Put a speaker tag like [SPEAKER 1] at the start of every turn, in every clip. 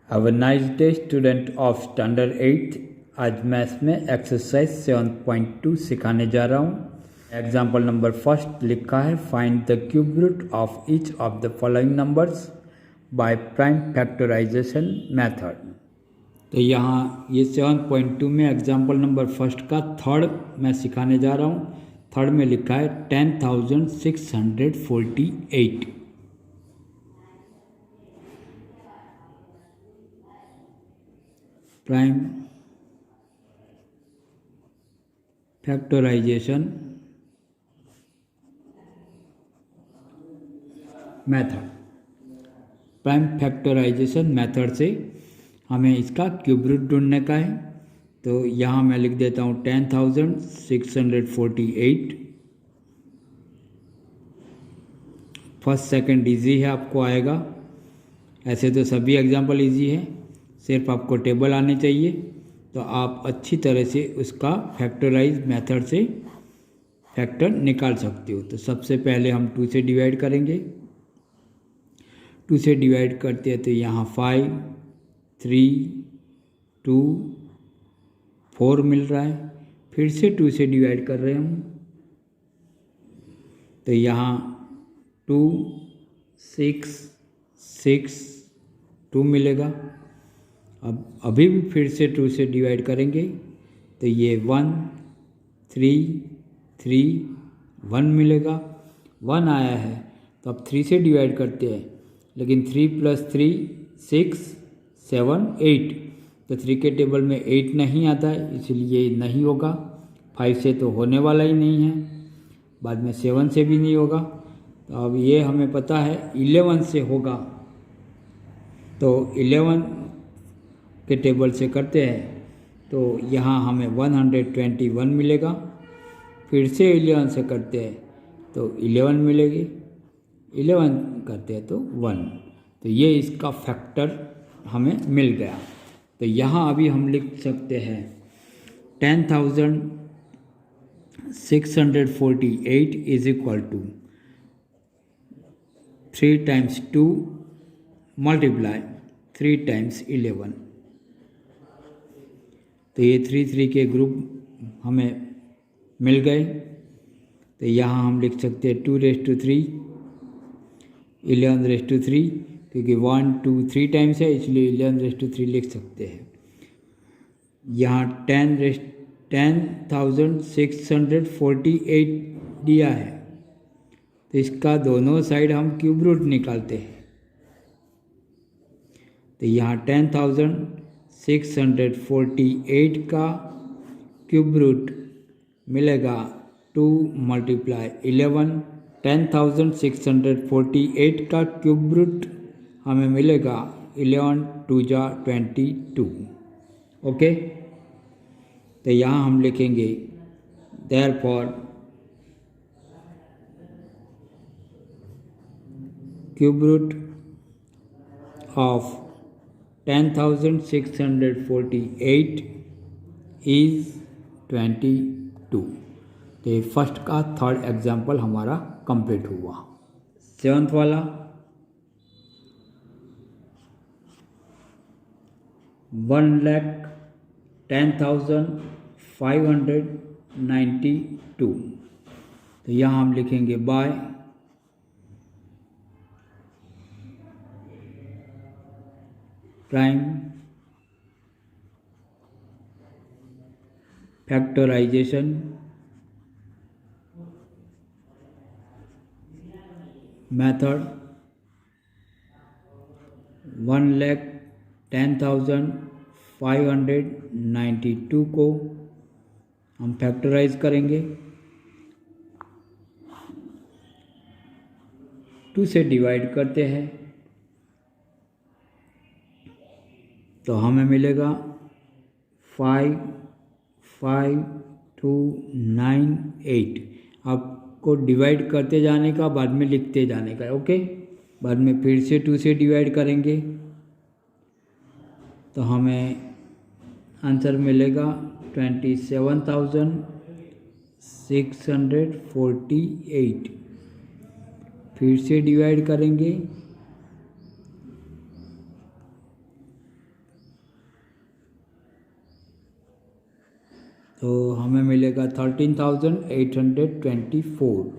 [SPEAKER 1] Have a nice day student of standard 8। आज maths में exercise 7.2 सिखाने जा रहा हूँ। एग्जाम्पल नंबर फर्स्ट लिखा है, find the cube root of each of the following numbers by prime factorization method. तो यहाँ ये 7.2 में एग्जाम्पल नंबर फर्स्ट का थर्ड मैं सिखाने जा रहा हूँ। थर्ड में लिखा है 10,648। Prime factorization method. Prime factorization method से हमें इसका क्यूब रूट ढूंढने का है। तो यहाँ मैं लिख देता हूँ 10,648। फर्स्ट सेकंड इजी है, आपको आएगा। ऐसे तो सभी एग्जाम्पल इजी है, सिर्फ आपको टेबल आने चाहिए तो आप अच्छी तरह से उसका फैक्टराइज मेथड से फैक्टर निकाल सकते हो। तो सबसे पहले हम 2 से डिवाइड करेंगे। 2 से डिवाइड करते हैं तो यहाँ 5, 3, 2, 4 मिल रहा है। फिर से 2 से डिवाइड कर रहे हम तो यहाँ 2, 6, 6, 2 मिलेगा। अब अभी भी फिर से 2 से डिवाइड करेंगे तो ये 1, 3, 3, 1 मिलेगा। 1 आया है तो अब 3 से डिवाइड करते हैं, लेकिन 3 + 3 6, 7, 8। तो 3 के टेबल में 8 नहीं आता है, इसलिए नहीं होगा। 5 से तो होने वाला ही नहीं है, बाद में 7 से भी नहीं होगा। तो अब ये हमें पता है 11 से होगा। तो 11 के टेबल से करते हैं तो यहाँ हमें 121 मिलेगा। फिर से 11 से करते हैं तो 11 मिलेगी। 11 करते हैं तो 1। तो ये इसका फैक्टर हमें मिल गया। तो यहाँ अभी हम लिख सकते हैं 10,648 इज इक्वल टू 3 × 2 मल्टीप्लाई 3 × 11। तो ये 3 के ग्रुप हमें मिल गए। तो यहाँ हम लिख सकते हैं 2⁻3 11⁻3, क्योंकि 1, 2, 3 टाइम्स है इसलिए 11⁻3 लिख सकते हैं। यहाँ 10,648 दिया है तो इसका दोनों साइड हम क्यूब रूट निकालते हैं। तो यहाँ 10,648 का क्यूब रूट मिलेगा 2 × 11। 10,648 का क्यूब रूट हमें मिलेगा 11 × 2 = 22। ओके, तो यहाँ हम लिखेंगे therefore cube root of 10,648 is 22। तो ये फर्स्ट का थर्ड एग्जाम्पल हमारा कंप्लीट हुआ। 7th वाला 1,10,592। तो यहाँ हम लिखेंगे बाय प्राइम फैक्टराइजेशन मेथड 1,10,592 को हम फैक्टराइज करेंगे। 2 से डिवाइड करते हैं तो हमें मिलेगा 5, 5, 2, 9, 8। आपको डिवाइड करते जाने का, बाद में लिखते जाने का। ओके, बाद में फिर से 2 से डिवाइड करेंगे तो हमें आंसर मिलेगा 27,648। फिर से डिवाइड करेंगे तो हमें मिलेगा 13,824।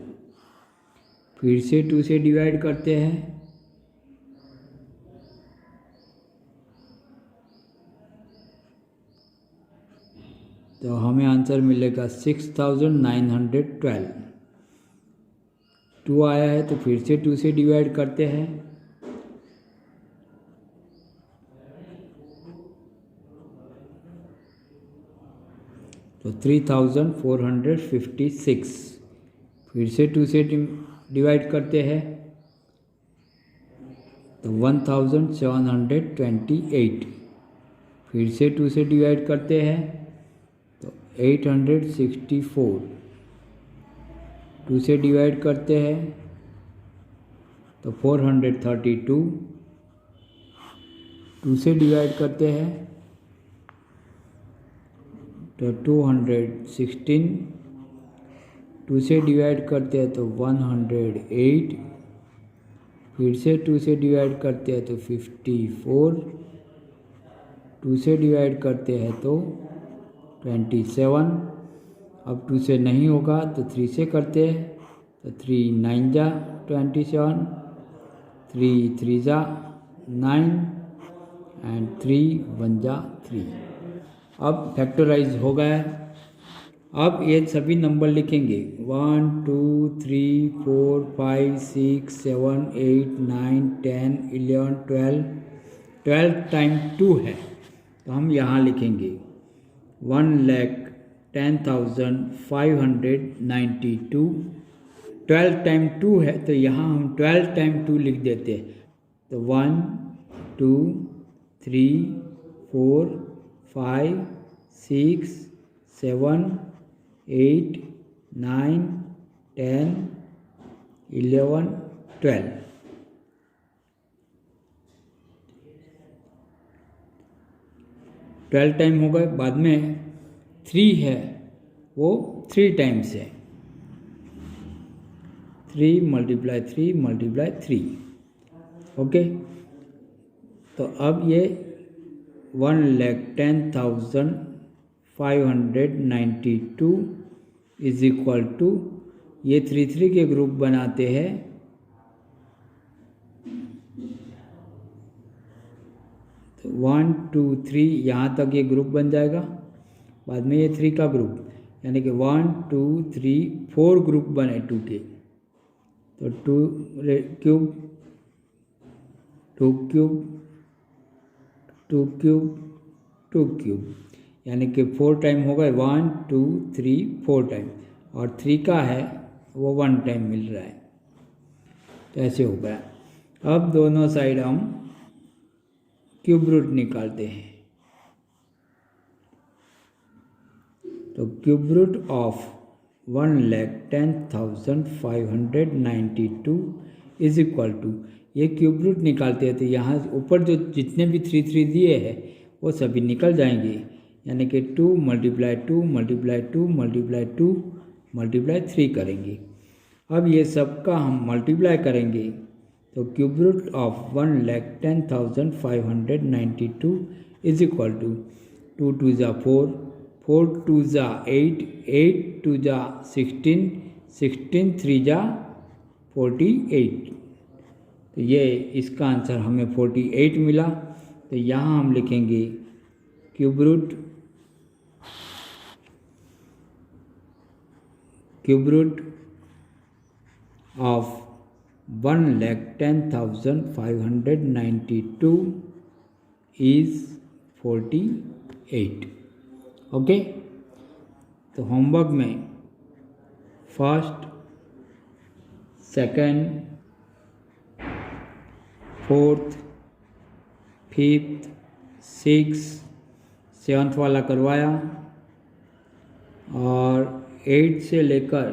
[SPEAKER 1] फिर से 2 से डिवाइड करते हैं, तो हमें आंसर मिलेगा 6,912। 2 आया है तो फिर से 2 से डिवाइड करते हैं, तो 3,456। फिर से 2 से डिवाइड करते हैं, तो 1,728। फिर से 2 से डिवाइड करते हैं, तो 864। 2 से डिवाइड करते हैं, तो 432। 2 से डिवाइड करते हैं, तो 216। 2 से डिवाइड करते हैं तो 108। फिर से 2 से डिवाइड करते हैं तो 54। 2 से डिवाइड करते हैं तो 27। अब 2 से नहीं होगा तो 3 से करते हैं, तो 3 9 जा 27, 3 3 जा 9 एंड 3 1 जा 3। अब फैक्टराइज हो गया है। अब ये सभी नंबर लिखेंगे 1 2 3 4 5 6 7 8 9 10 11 12। 12 टाइम 2 है तो हम यहाँ लिखेंगे 1,10,592। 12 टाइम 2 है तो यहाँ हम 12 टाइम 2 लिख देते हैं, तो 1 2 3 4 5 6 7 8 9 10 11 12। 12 टाइम हो गए। बाद में 3 है वो 3 टाइम्स है, 3 × 3 × 3। ओके, तो अब ये 1,10,592 इज इक्वल टू, ये 3 3 के ग्रुप बनाते हैं, तो 1 2 3 यहाँ तक ये ग्रुप बन जाएगा। बाद में ये 3 का ग्रुप, यानी कि 1 2 3 4 ग्रुप बने 2 के, तो 2 क्यूब 2 क्यूब 2 क्यूब 2 क्यूब, यानी कि 4 टाइम हो गए। 1 2 3 4 टाइम, और 3 का है वो 1 टाइम मिल रहा है, तो ऐसे हो गया। अब दोनों साइड हम क्यूब रूट निकालते हैं, तो cube root of 1,10,592 is equal to, ये क्यूब रूट निकालते हैं तो यहाँ ऊपर जो जितने भी 3 3 दिए हैं वो सभी निकल जाएंगे, यानी कि 2 × 2 × 2 × 2 × 3 करेंगे। अब ये सब का हम मल्टीप्लाई करेंगे, तो cube root of 1,10,592 is equal to 2 2 × 4, 4 2 × 8, 8 2 × 16, 16 3 × 48। तो ये इसका आंसर हमें 48 मिला। तो यहाँ हम लिखेंगे cube root of 1,10,592 is 48। Okay, तो होमवर्क में first, second, fourth, fifth, 6, 7th वाला करवाया, और 8 से लेकर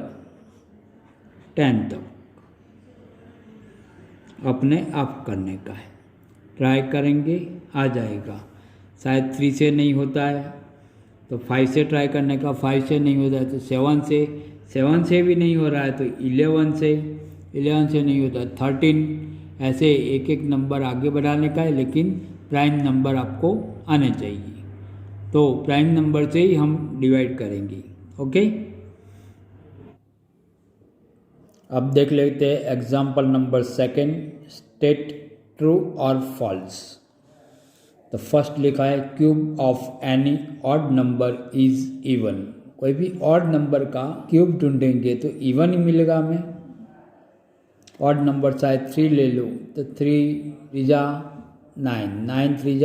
[SPEAKER 1] 10 तक अपने आप करने का है। ट्राई करेंगे, आ जाएगा। शायद 3 से नहीं होता है तो 5 से ट्राई करने का, 5 से नहीं होता है तो 7 से, 7 से भी नहीं हो रहा है तो 11 से, 11 से नहीं होता 13। ऐसे एक एक नंबर आगे बढ़ाने का है, लेकिन प्राइम नंबर आपको आने चाहिए। तो प्राइम नंबर से ही हम डिवाइड करेंगे। ओके, अब देख लेते हैं example number second, state true और फॉल्स। तो फर्स्ट लिखा है cube of any odd number is even. कोई भी ऑड नंबर का क्यूब ढूंढेंगे तो इवन ही मिलेगा हमें। ऑड नंबर चाहे 3 ले लो तो 3 3 9, 9 3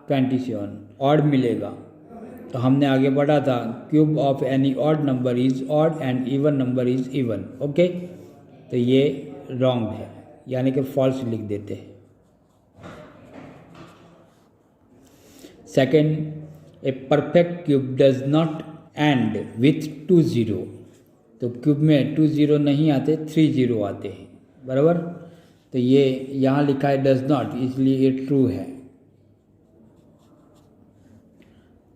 [SPEAKER 1] 27 ऑड मिलेगा। तो हमने आगे बढ़ा था cube of any odd number is odd and even number is even. Okay, तो ये रॉन्ग है, यानी कि फॉल्स लिख देते हैं। Second, a perfect cube does not and with 2 0। तो क्यूब में 2 0 नहीं आते, 3 0 आते हैं, बराबर। तो ये यहाँ लिखा है डज नॉट, इसलिए ये ट्रू है।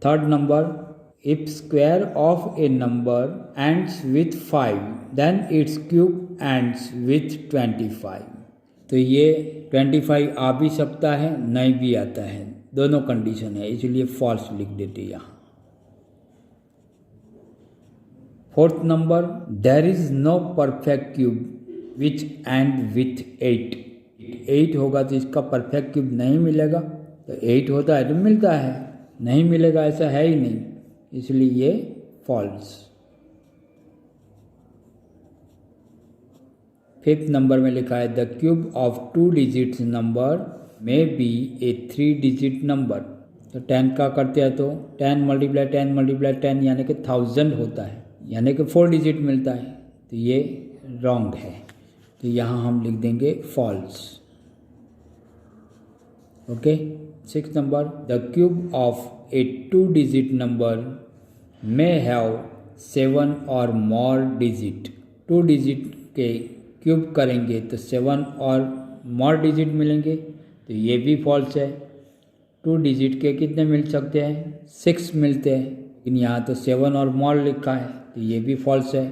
[SPEAKER 1] Third number, if square of a number ends with 5 then its cube ends with 25। तो ये 25 आ भी सकता है, नहीं भी आता है, दोनों कंडीशन है, इसलिए फॉल्स लिख देते यहाँ। Fourth number, there is no perfect cube which end with 8। 8 होगा तो इसका परफेक्ट क्यूब नहीं मिलेगा, तो 8 होता है तो मिलता है, नहीं मिलेगा ऐसा है ही नहीं, इसलिए ये फॉल्स। फिफ्थ नंबर में लिखा है the cube of 2 digits number may be A 3 digit number. तो 10 का करते हैं तो 10 मल्टीप्लाई 10 मल्टीप्लाई 10 यानी कि 1000 होता है, यानी कि 4 डिजिट मिलता है, तो ये रॉन्ग है। तो यहाँ हम लिख देंगे false. Okay, six number, the cube of a 2 digit number may have 7 or more digit. 2 digit के क्यूब करेंगे तो 7 और मोर डिजिट मिलेंगे, तो ये भी फॉल्स है। 2 डिजिट के कितने मिल सकते हैं? 6 मिलते हैं, लेकिन यहाँ तो 7 और मोर लिखा है, तो ये भी फॉल्स है।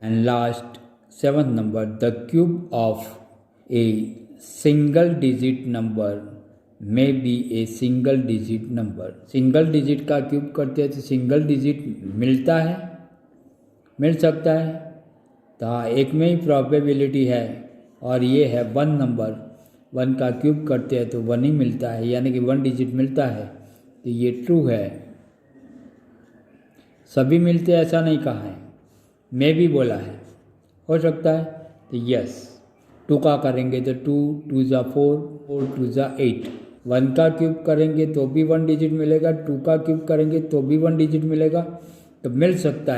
[SPEAKER 1] And last 7th number, the cube of a single digit number may be a single digit number. Single digit का क्यूब करते हैं तो सिंगल डिजिट मिलता है, मिल सकता है, तो एक में ही प्रोबेबिलिटी है, और ये है 1 नंबर। 1 का क्यूब करते हैं तो 1 ही मिलता है, यानी कि 1 डिजिट मिलता है, तो ये ट्रू है। सभी मिलते हैं ऐसा नहीं कहा है, मैं भी बोला है, हो सकता है, तो यस। 2 का करेंगे तो 2 2 जा 4, 4 2 जा 8। 1 का क्यूब करेंगे तो भी 1 डिजिट मिलेगा, 2 का क्यूब करेंगे तो भी 1 डिजिट मिलेगा, तो मिल सकता है।